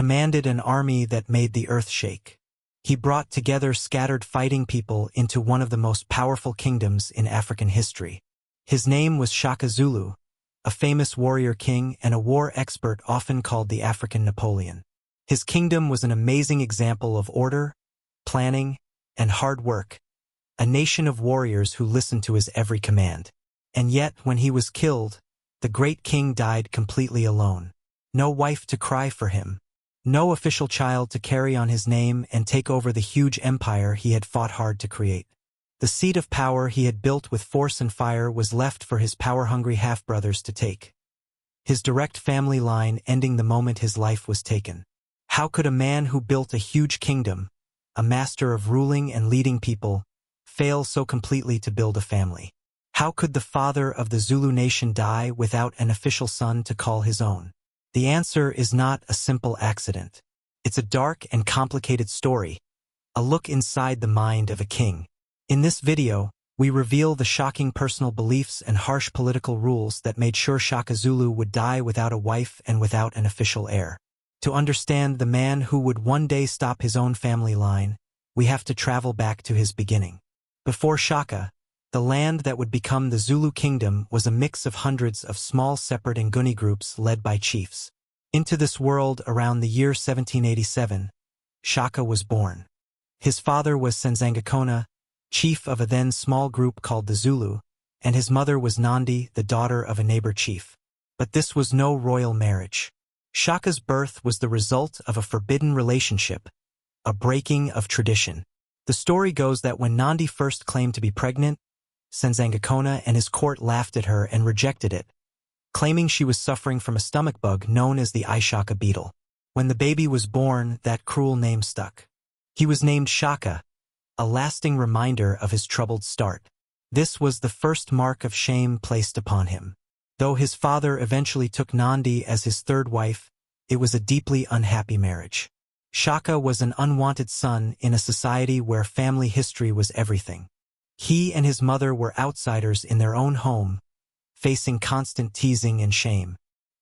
commanded an army that made the earth shake. He brought together scattered fighting people into one of the most powerful kingdoms in African history. His name was Shaka Zulu, a famous warrior king and a war expert often called the African Napoleon. His kingdom was an amazing example of order, planning, and hard work, a nation of warriors who listened to his every command. And yet, when he was killed, the great king died completely alone. No wife to cry for him. No official child to carry on his name and take over the huge empire he had fought hard to create. The seat of power he had built with force and fire was left for his power-hungry half-brothers to take. His direct family line ending the moment his life was taken. How could a man who built a huge kingdom, a master of ruling and leading people, fail so completely to build a family? How could the father of the Zulu nation die without an official son to call his own? The answer is not a simple accident. It's a dark and complicated story, a look inside the mind of a king. In this video, we reveal the shocking personal beliefs and harsh political rules that made sure Shaka Zulu would die without a wife and without an official heir. To understand the man who would one day stop his own family line, we have to travel back to his beginning. Before Shaka, the land that would become the Zulu Kingdom was a mix of hundreds of small separate Nguni groups led by chiefs. Into this world around the year 1787, Shaka was born. His father was Senzangakona, chief of a then small group called the Zulu, and his mother was Nandi, the daughter of a neighbor chief. But this was no royal marriage. Shaka's birth was the result of a forbidden relationship, a breaking of tradition. The story goes that when Nandi first claimed to be pregnant, Senzangakona and his court laughed at her and rejected it, claiming she was suffering from a stomach bug known as the Ishaka beetle. When the baby was born, that cruel name stuck. He was named Shaka, a lasting reminder of his troubled start. This was the first mark of shame placed upon him. Though his father eventually took Nandi as his third wife, it was a deeply unhappy marriage. Shaka was an unwanted son in a society where family history was everything. He and his mother were outsiders in their own home, facing constant teasing and shame.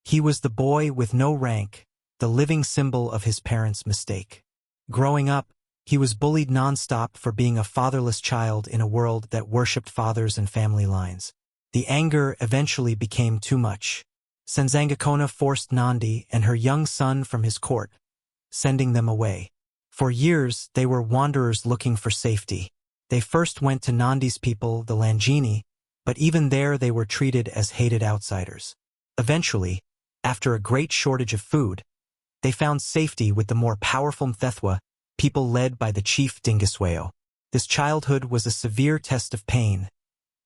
He was the boy with no rank, the living symbol of his parents' mistake. Growing up, he was bullied nonstop for being a fatherless child in a world that worshipped fathers and family lines. The anger eventually became too much. Senzangakona forced Nandi and her young son from his court, sending them away. For years, they were wanderers looking for safety. They first went to Nandi's people, the Langini, but even there they were treated as hated outsiders. Eventually, after a great shortage of food, they found safety with the more powerful Mthethwa, people led by the chief Dingiswayo. This childhood was a severe test of pain,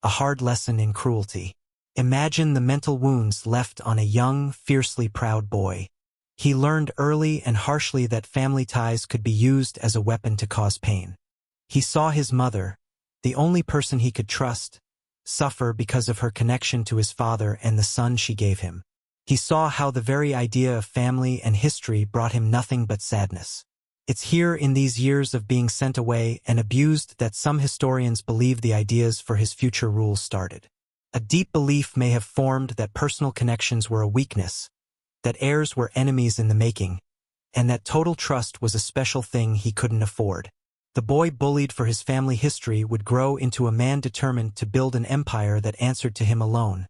a hard lesson in cruelty. Imagine the mental wounds left on a young, fiercely proud boy. He learned early and harshly that family ties could be used as a weapon to cause pain. He saw his mother, the only person he could trust, suffer because of her connection to his father and the son she gave him. He saw how the very idea of family and history brought him nothing but sadness. It's here in these years of being sent away and abused that some historians believe the ideas for his future rule started. A deep belief may have formed that personal connections were a weakness, that heirs were enemies in the making, and that total trust was a special thing he couldn't afford. The boy bullied for his family history would grow into a man determined to build an empire that answered to him alone,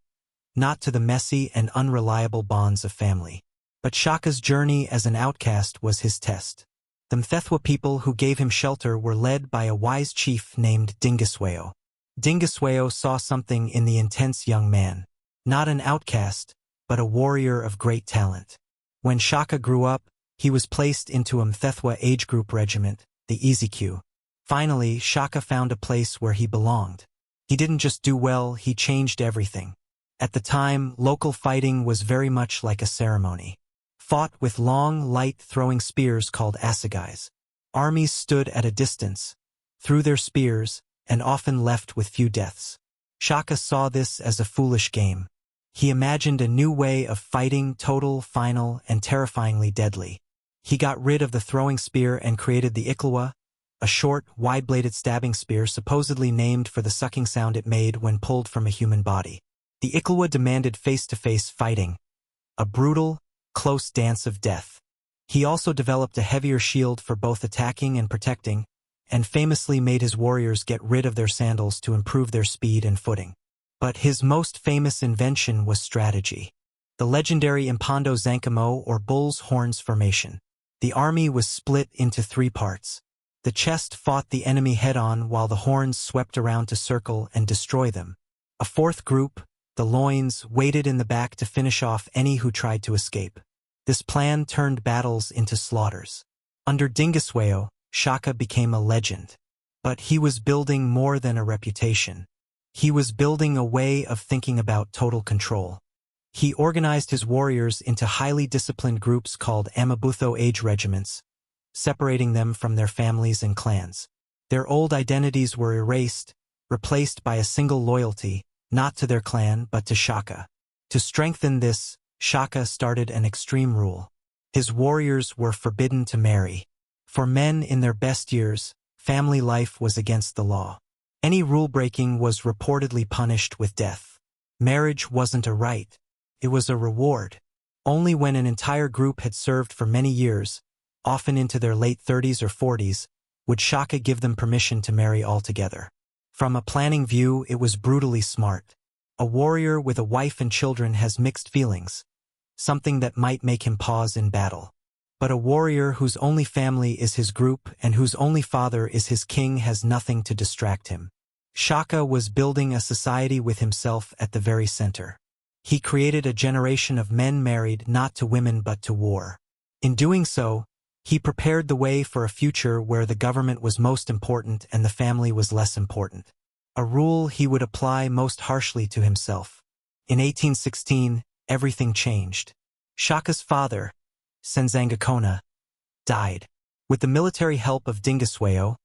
not to the messy and unreliable bonds of family. But Shaka's journey as an outcast was his test. The Mthethwa people who gave him shelter were led by a wise chief named Dingiswayo. Dingiswayo saw something in the intense young man, not an outcast, but a warrior of great talent. When Shaka grew up, he was placed into a Mthethwa age group regiment, the EZQ. Finally, Shaka found a place where he belonged. He didn't just do well, he changed everything. At the time, local fighting was very much like a ceremony. Fought with long, light-throwing spears called assegais. Armies stood at a distance, threw their spears, and often left with few deaths. Shaka saw this as a foolish game. He imagined a new way of fighting, total, final, and terrifyingly deadly. He got rid of the throwing spear and created the Iklewa, a short, wide-bladed stabbing spear supposedly named for the sucking sound it made when pulled from a human body. The Iklewa demanded face-to-face fighting, a brutal, close dance of death. He also developed a heavier shield for both attacking and protecting, and famously made his warriors get rid of their sandals to improve their speed and footing. But his most famous invention was strategy. The legendary Impondo Zankamo or bull's horns formation. The army was split into 3 parts. The chest fought the enemy head-on while the horns swept around to circle and destroy them. A 4th group, the loins, waited in the back to finish off any who tried to escape. This plan turned battles into slaughters. Under Dingiswayo, Shaka became a legend. But he was building more than a reputation. He was building a way of thinking about total control. He organized his warriors into highly disciplined groups called Amabutho age regiments, separating them from their families and clans. Their old identities were erased, replaced by a single loyalty, not to their clan but to Shaka. To strengthen this, Shaka started an extreme rule. His warriors were forbidden to marry. For men in their best years, family life was against the law. Any rule-breaking was reportedly punished with death. Marriage wasn't a right. It was a reward. Only when an entire group had served for many years, often into their late 30s or 40s, would Shaka give them permission to marry altogether. From a planning view, it was brutally smart. A warrior with a wife and children has mixed feelings, something that might make him pause in battle. But a warrior whose only family is his group and whose only father is his king has nothing to distract him. Shaka was building a society with himself at the very center. He created a generation of men married not to women but to war. In doing so, he prepared the way for a future where the government was most important and the family was less important. A rule he would apply most harshly to himself. In 1816, everything changed. Shaka's father, Senzangakona, died. With the military help of Dingiswayo,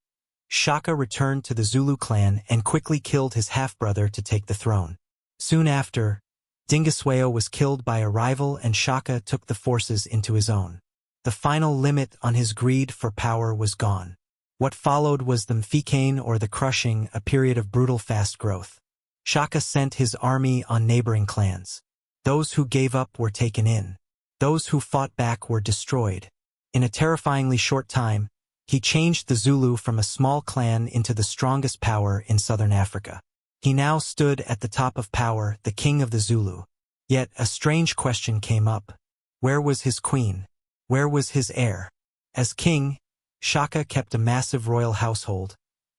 Shaka returned to the Zulu clan and quickly killed his half-brother to take the throne. Soon after, Dingiswayo was killed by a rival and Shaka took the forces into his own. The final limit on his greed for power was gone. What followed was the Mfikane or the crushing, a period of brutal fast growth. Shaka sent his army on neighboring clans. Those who gave up were taken in. Those who fought back were destroyed. In a terrifyingly short time, he changed the Zulu from a small clan into the strongest power in southern Africa. He now stood at the top of power, the king of the Zulu. Yet a strange question came up. Where was his queen? Where was his heir? As king, Shaka kept a massive royal household,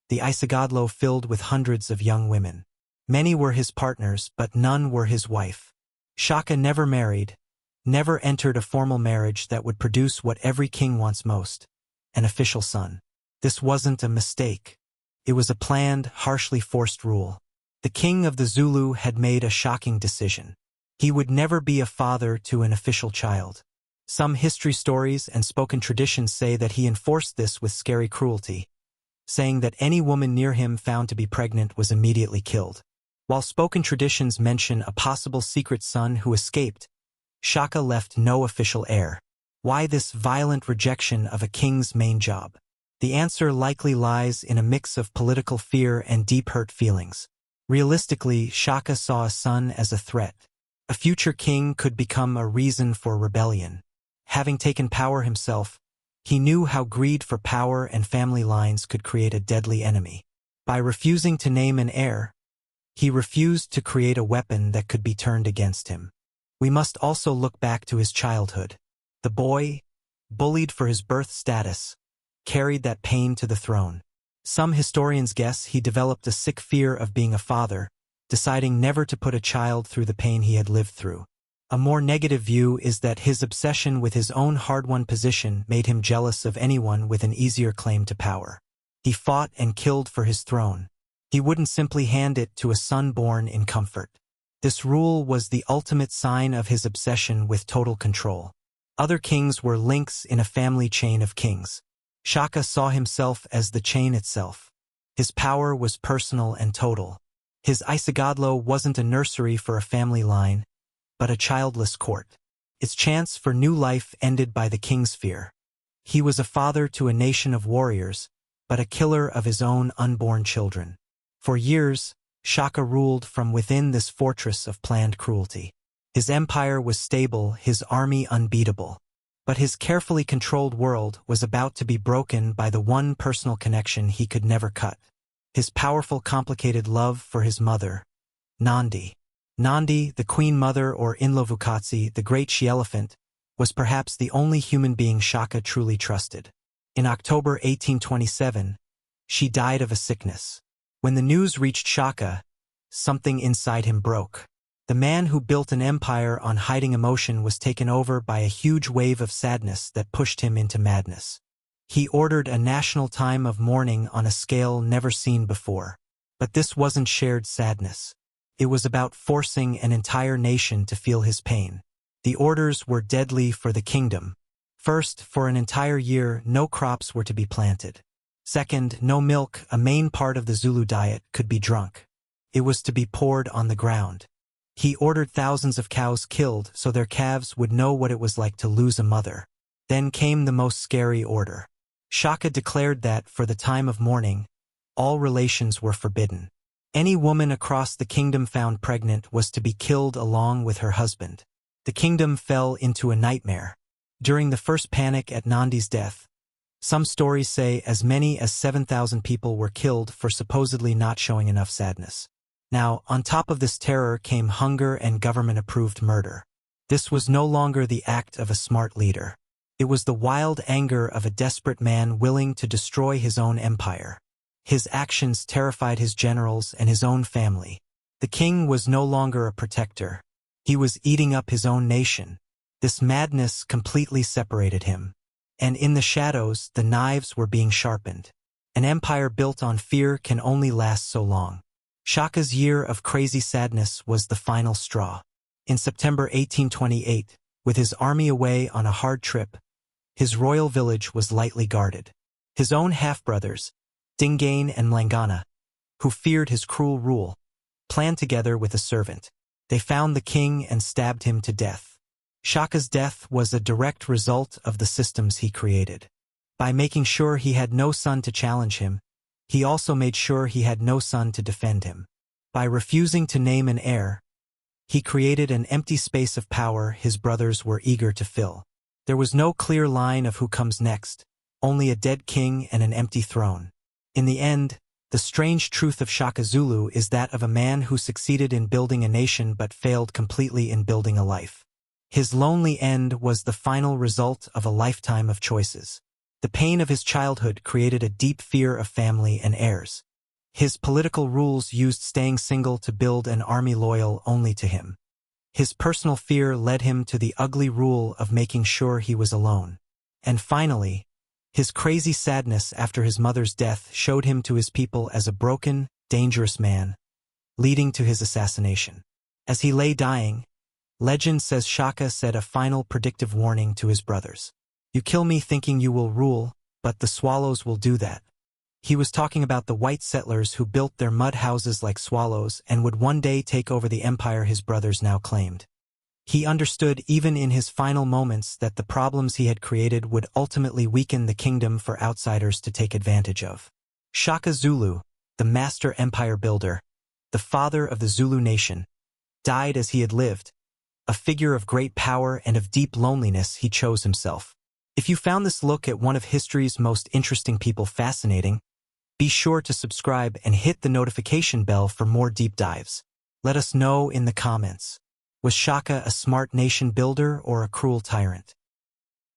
the Isagadlo filled with hundreds of young women. Many were his partners, but none were his wife. Shaka never married, never entered a formal marriage that would produce what every king wants most, an official son. This wasn't a mistake. It was a planned, harshly forced rule. The king of the Zulu had made a shocking decision. He would never be a father to an official child. Some history stories and spoken traditions say that he enforced this with scary cruelty, saying that any woman near him found to be pregnant was immediately killed. While spoken traditions mention a possible secret son who escaped, Shaka left no official heir. Why this violent rejection of a king's main job? The answer likely lies in a mix of political fear and deep hurt feelings. Realistically, Shaka saw a son as a threat. A future king could become a reason for rebellion. Having taken power himself, he knew how greed for power and family lines could create a deadly enemy. By refusing to name an heir, he refused to create a weapon that could be turned against him. We must also look back to his childhood. The boy, bullied for his birth status, carried that pain to the throne. Some historians guess he developed a sick fear of being a father, deciding never to put a child through the pain he had lived through. A more negative view is that his obsession with his own hard-won position made him jealous of anyone with an easier claim to power. He fought and killed for his throne. He wouldn't simply hand it to a son born in comfort. This rule was the ultimate sign of his obsession with total control. Other kings were links in a family chain of kings. Shaka saw himself as the chain itself. His power was personal and total. His Isagadlo wasn't a nursery for a family line, but a childless court. Its chance for new life ended by the king's fear. He was a father to a nation of warriors, but a killer of his own unborn children. For years, Shaka ruled from within this fortress of planned cruelty. His empire was stable, his army unbeatable. But his carefully controlled world was about to be broken by the one personal connection he could never cut. His powerful, complicated love for his mother, Nandi. Nandi, the Queen Mother, or Inlovukatsi, the Great She-Elephant, was perhaps the only human being Shaka truly trusted. In October 1827, she died of a sickness. When the news reached Shaka, something inside him broke. The man who built an empire on hiding emotion was taken over by a huge wave of sadness that pushed him into madness. He ordered a national time of mourning on a scale never seen before. But this wasn't shared sadness. It was about forcing an entire nation to feel his pain. The orders were deadly for the kingdom. First, for an entire year, no crops were to be planted. Second, no milk, a main part of the Zulu diet, could be drunk. It was to be poured on the ground. He ordered thousands of cows killed so their calves would know what it was like to lose a mother. Then came the most scary order. Shaka declared that, for the time of mourning, all relations were forbidden. Any woman across the kingdom found pregnant was to be killed along with her husband. The kingdom fell into a nightmare. During the first panic at Nandi's death, some stories say as many as 7,000 people were killed for supposedly not showing enough sadness. Now, on top of this terror came hunger and government-approved murder. This was no longer the act of a smart leader. It was the wild anger of a desperate man willing to destroy his own empire. His actions terrified his generals and his own family. The king was no longer a protector. He was eating up his own nation. This madness completely separated him. And in the shadows, the knives were being sharpened. An empire built on fear can only last so long. Shaka's year of crazy sadness was the final straw. In September 1828, with his army away on a hard trip, his royal village was lightly guarded. His own half-brothers, Dingain and Mlangana, who feared his cruel rule, planned together with a servant. They found the king and stabbed him to death. Shaka's death was a direct result of the systems he created. By making sure he had no son to challenge him, he also made sure he had no son to defend him. By refusing to name an heir, he created an empty space of power his brothers were eager to fill. There was no clear line of who comes next, only a dead king and an empty throne. In the end, the strange truth of Shaka Zulu is that of a man who succeeded in building a nation but failed completely in building a life. His lonely end was the final result of a lifetime of choices. The pain of his childhood created a deep fear of family and heirs. His political rules used staying single to build an army loyal only to him. His personal fear led him to the ugly rule of making sure he was alone. And finally, his crazy sadness after his mother's death showed him to his people as a broken, dangerous man, leading to his assassination. As he lay dying, legend says Shaka said a final predictive warning to his brothers. "You kill me thinking you will rule, but the swallows will do that." He was talking about the white settlers who built their mud houses like swallows and would one day take over the empire his brothers now claimed. He understood even in his final moments that the problems he had created would ultimately weaken the kingdom for outsiders to take advantage of. Shaka Zulu, the master empire builder, the father of the Zulu nation, died as he had lived. A figure of great power and of deep loneliness, he chose himself. If you found this look at one of history's most interesting people fascinating, be sure to subscribe and hit the notification bell for more deep dives. Let us know in the comments. Was Shaka a smart nation builder or a cruel tyrant?